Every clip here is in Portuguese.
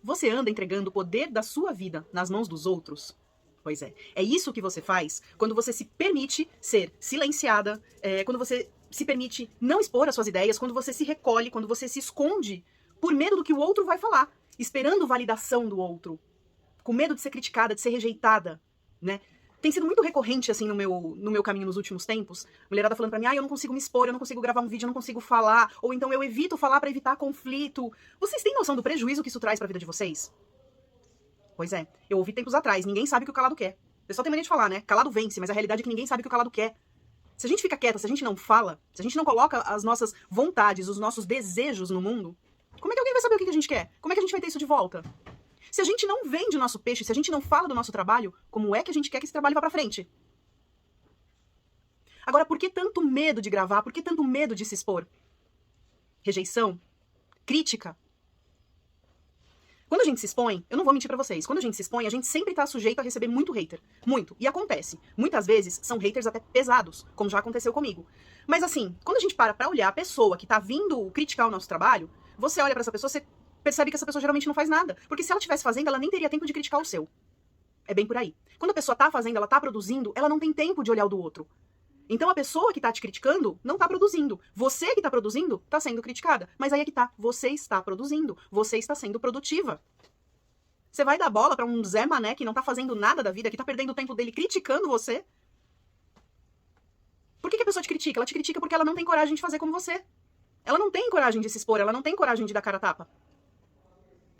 Você anda entregando o poder da sua vida nas mãos dos outros? Pois é. É isso que você faz quando você se permite ser silenciada, quando você se permite não expor as suas ideias, quando você se recolhe, quando você se esconde por medo do que o outro vai falar, esperando validação do outro, com medo de ser criticada, de ser rejeitada, né? Tem sido muito recorrente, assim, no meu caminho nos últimos tempos. Mulherada falando pra mim, eu não consigo me expor, eu não consigo gravar um vídeo, eu não consigo falar. Ou então eu evito falar pra evitar conflito. Vocês têm noção do prejuízo que isso traz pra vida de vocês? Pois é. Eu ouvi tempos atrás, ninguém sabe o que o calado quer. O pessoal tem mania de falar, né? Calado vence, mas a realidade é que ninguém sabe o que o calado quer. Se a gente fica quieta, se a gente não fala, se a gente não coloca as nossas vontades, os nossos desejos no mundo, como é que alguém vai saber o que a gente quer? Como é que a gente vai ter isso de volta? Se a gente não vende o nosso peixe, se a gente não fala do nosso trabalho, como é que a gente quer que esse trabalho vá pra frente? Agora, por que tanto medo de gravar? Por que tanto medo de se expor? Rejeição? Crítica? Quando a gente se expõe, eu não vou mentir pra vocês, quando a gente se expõe, a gente sempre tá sujeito a receber muito hater. Muito. E acontece. Muitas vezes são haters até pesados, como já aconteceu comigo. Mas assim, quando a gente para pra olhar a pessoa que tá vindo criticar o nosso trabalho, você olha pra essa pessoa, você percebe que essa pessoa geralmente não faz nada. Porque se ela estivesse fazendo, ela nem teria tempo de criticar o seu. É bem por aí. Quando a pessoa tá fazendo, ela tá produzindo, ela não tem tempo de olhar o do outro. Então a pessoa que tá te criticando não tá produzindo. Você que tá produzindo tá sendo criticada. Mas aí é que tá. Você está produzindo. Você está sendo produtiva. Você vai dar bola pra um Zé Mané que não tá fazendo nada da vida, que tá perdendo o tempo dele criticando você? Por que a pessoa te critica? Ela te critica porque ela não tem coragem de fazer como você. Ela não tem coragem de se expor, ela não tem coragem de dar cara a tapa.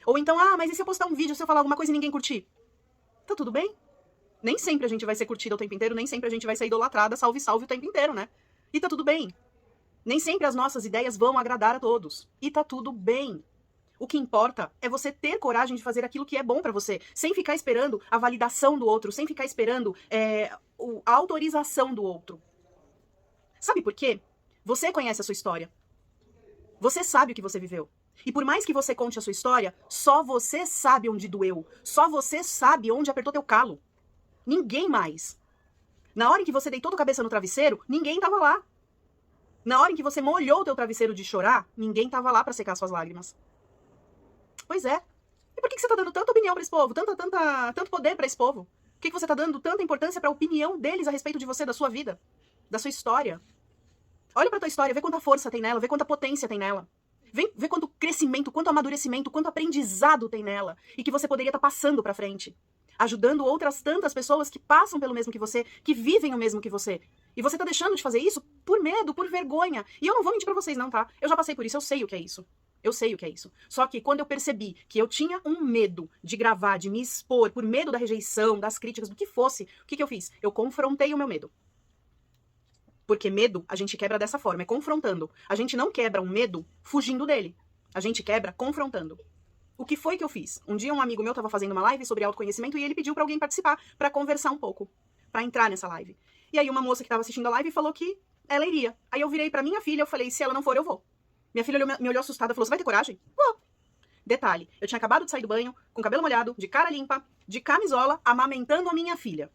Ou então, mas e se eu postar um vídeo, se eu falar alguma coisa e ninguém curtir? Tá tudo bem? Nem sempre a gente vai ser curtida o tempo inteiro, nem sempre a gente vai ser idolatrada, salve, salve o tempo inteiro, né? E tá tudo bem. Nem sempre as nossas ideias vão agradar a todos. E tá tudo bem. O que importa é você ter coragem de fazer aquilo que é bom pra você, sem ficar esperando a validação do outro, sem ficar esperando a autorização do outro. Sabe por quê? Você conhece a sua história. Você sabe o que você viveu. E por mais que você conte a sua história, só você sabe onde doeu. Só você sabe onde apertou teu calo. Ninguém mais. Na hora em que você deitou a cabeça no travesseiro, ninguém tava lá. Na hora em que você molhou o teu travesseiro de chorar, ninguém tava lá pra secar suas lágrimas. Pois é. E por que você tá dando tanta opinião pra esse povo? Tanto poder pra esse povo? Por que você tá dando tanta importância pra opinião deles a respeito de você, da sua vida, da sua história? Olha pra tua história, vê quanta força tem nela, vê quanta potência tem nela. Vê quanto crescimento, quanto amadurecimento, quanto aprendizado tem nela. E que você poderia estar passando pra frente. Ajudando outras tantas pessoas que passam pelo mesmo que você, que vivem o mesmo que você. E você tá deixando de fazer isso por medo, por vergonha. E eu não vou mentir pra vocês não, tá? Eu já passei por isso, eu sei o que é isso. Eu sei o que é isso. Só que quando eu percebi que eu tinha um medo de gravar, de me expor, por medo da rejeição, das críticas, do que fosse, o que eu fiz? Eu confrontei o meu medo. Porque medo a gente quebra dessa forma, é confrontando. A gente não quebra um medo fugindo dele. A gente quebra confrontando. O que foi que eu fiz? Um dia um amigo meu estava fazendo uma live sobre autoconhecimento e ele pediu pra alguém participar, pra conversar um pouco, pra entrar nessa live. E aí uma moça que estava assistindo a live falou que ela iria. Aí eu virei pra minha filha, eu falei, se ela não for, eu vou. Minha filha me olhou assustada e falou, você vai ter coragem? Vou. Detalhe, eu tinha acabado de sair do banho, com cabelo molhado, de cara limpa, de camisola, amamentando a minha filha.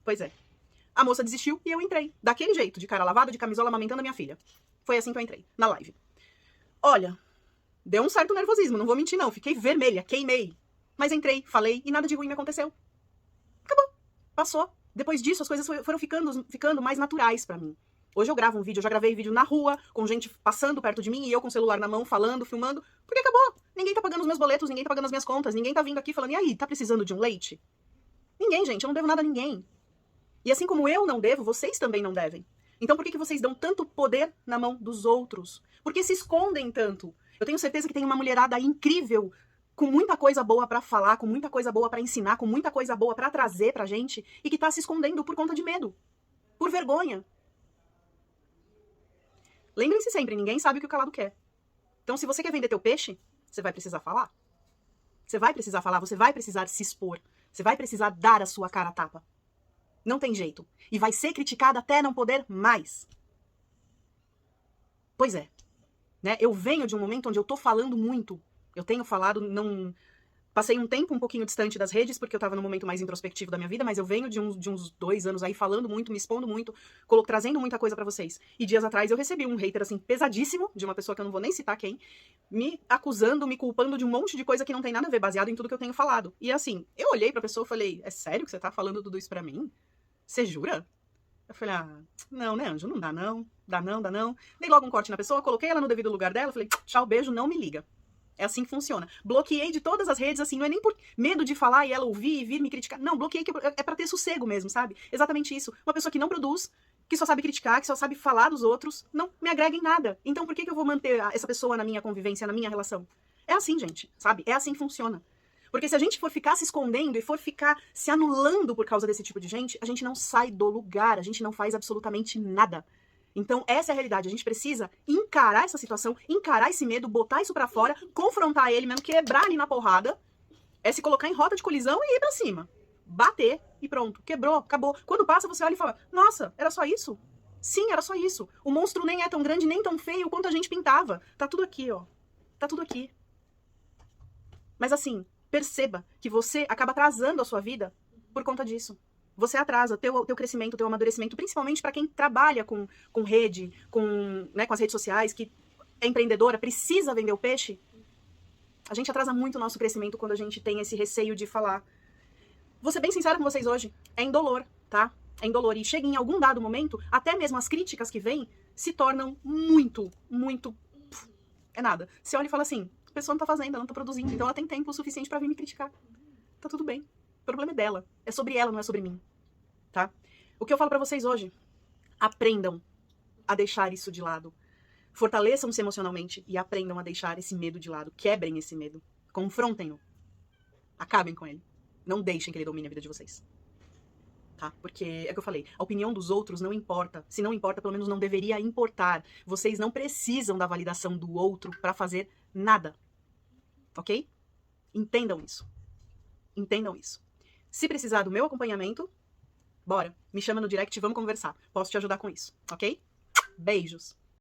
Pois é. A moça desistiu e eu entrei. Daquele jeito, de cara lavada, de camisola, amamentando a minha filha. Foi assim que eu entrei, na live. Olha, deu um certo nervosismo, não vou mentir não. Fiquei vermelha, queimei. Mas entrei, falei e nada de ruim me aconteceu. Acabou. Passou. Depois disso, as coisas foram ficando mais naturais pra mim. Hoje eu gravo um vídeo, eu já gravei vídeo na rua, com gente passando perto de mim e eu com o celular na mão, falando, filmando. Porque acabou. Ninguém tá pagando os meus boletos, ninguém tá pagando as minhas contas, ninguém tá vindo aqui falando, e aí, tá precisando de um leite? Ninguém, gente, eu não devo nada a ninguém. E assim como eu não devo, vocês também não devem. Então por que vocês dão tanto poder na mão dos outros? Por que se escondem tanto? Eu tenho certeza que tem uma mulherada incrível, com muita coisa boa pra falar, com muita coisa boa pra ensinar, com muita coisa boa pra trazer pra gente, e que tá se escondendo por conta de medo. Por vergonha. Lembrem-se sempre, ninguém sabe o que o calado quer. Então se você quer vender teu peixe, você vai precisar falar. Você vai precisar falar, você vai precisar se expor. Você vai precisar dar a sua cara a tapa. Não tem jeito. E vai ser criticada até não poder mais. Pois é. Né? Eu venho de um momento onde eu tô falando muito. Eu tenho falado, não... Passei um tempo um pouquinho distante das redes, porque eu tava num momento mais introspectivo da minha vida, mas eu venho de uns 2 anos aí falando muito, me expondo muito, trazendo muita coisa pra vocês. E dias atrás eu recebi um hater, assim, pesadíssimo, de uma pessoa que eu não vou nem citar quem, me acusando, me culpando de um monte de coisa que não tem nada a ver, baseado em tudo que eu tenho falado. E assim, eu olhei pra pessoa e falei, é sério que você tá falando tudo isso pra mim? Você jura? Eu falei, não, né, Anjo, não dá não, dá não, dá não. Dei logo um corte na pessoa, coloquei ela no devido lugar dela, falei, tchau, beijo, não me liga. É assim que funciona. Bloqueei de todas as redes, assim, não é nem por medo de falar e ela ouvir e vir me criticar. Não, bloqueei que é pra ter sossego mesmo, sabe? Exatamente isso. Uma pessoa que não produz, que só sabe criticar, que só sabe falar dos outros, não me agrega em nada. Então por que eu vou manter essa pessoa na minha convivência, na minha relação? É assim, gente, sabe? É assim que funciona. Porque se a gente for ficar se escondendo e for ficar se anulando por causa desse tipo de gente, a gente não sai do lugar, a gente não faz absolutamente nada. Então, essa é a realidade. A gente precisa encarar essa situação, encarar esse medo, botar isso pra fora, confrontar ele mesmo, quebrar ele na porrada, se colocar em rota de colisão e ir pra cima. Bater e pronto. Quebrou, acabou. Quando passa, você olha e fala, nossa, era só isso? Sim, era só isso. O monstro nem é tão grande, nem tão feio quanto a gente pintava. Tá tudo aqui, ó. Tá tudo aqui. Mas assim, perceba que você acaba atrasando a sua vida por conta disso. Você atrasa teu crescimento, teu amadurecimento, principalmente para quem trabalha com rede, com as redes sociais, que é empreendedora, precisa vender o peixe. A gente atrasa muito o nosso crescimento quando a gente tem esse receio de falar. Vou ser bem sincera com vocês hoje, é indolor, tá? É indolor. E chega em algum dado momento, até mesmo as críticas que vêm se tornam muito, muito... É nada. Você olha e fala assim, a pessoa não tá fazendo, ela não tá produzindo, então ela tem tempo o suficiente para vir me criticar. Tá tudo bem. O problema é dela. É sobre ela, não é sobre mim. Tá? O que eu falo pra vocês hoje? Aprendam a deixar isso de lado. Fortaleçam-se emocionalmente e aprendam a deixar esse medo de lado. Quebrem esse medo. Confrontem-no. Acabem com ele. Não deixem que ele domine a vida de vocês. Tá? Porque é o que eu falei. A opinião dos outros não importa. Se não importa, pelo menos não deveria importar. Vocês não precisam da validação do outro pra fazer nada. Ok? Entendam isso. Entendam isso. Se precisar do meu acompanhamento, bora. Me chama no direct e vamos conversar. Posso te ajudar com isso, ok? Beijos.